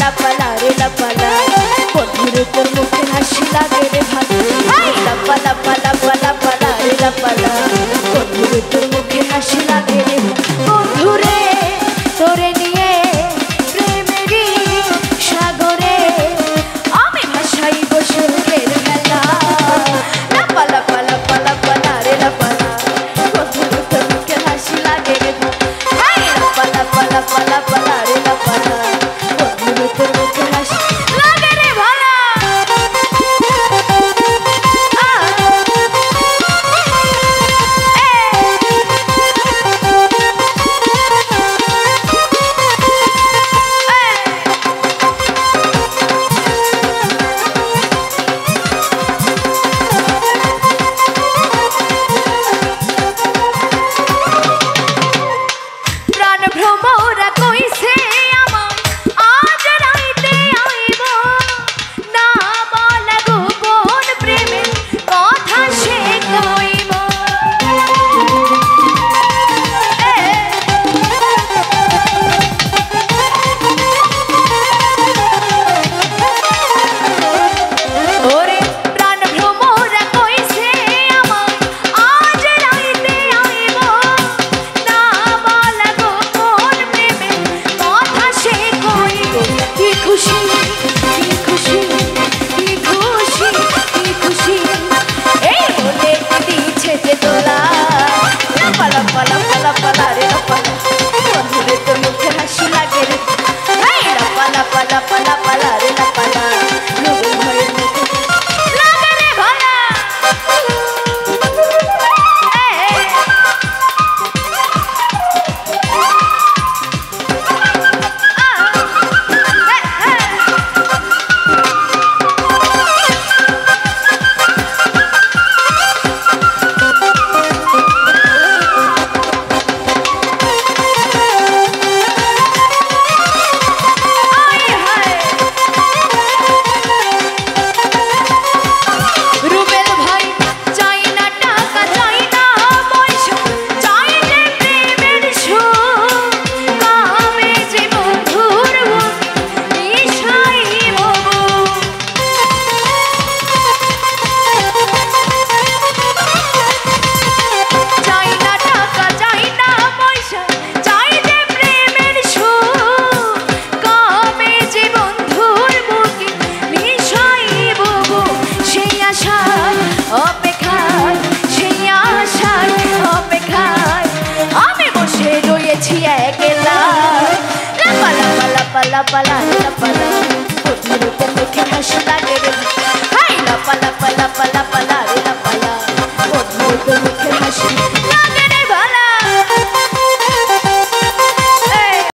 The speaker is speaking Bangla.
লাপালা রে লাপালা বন্ধুরে তোর মুখে হাসি লাগে রে ভালো লাপালা পালা পালা পালা রে লাপালা বন্ধুরে তোর মুখে হাসি লাগে রে বন্ধুরে তোরে নিয়ে প্রেমেরই সাগরে আমি ভাসাইব সুখের মেলা লাপালা পালা পালা পালা রে লাপালা বন্ধুরে তোর মুখে হাসি লাগে রে লাপালা পালা পালা পালা রে লাপালা বন্ধুরে তোর মুখে হাসি লাগে রে ভালা লাপালা লাপালা লাপালা বন্ধুরে তোর মুখে হাসি লাগে রে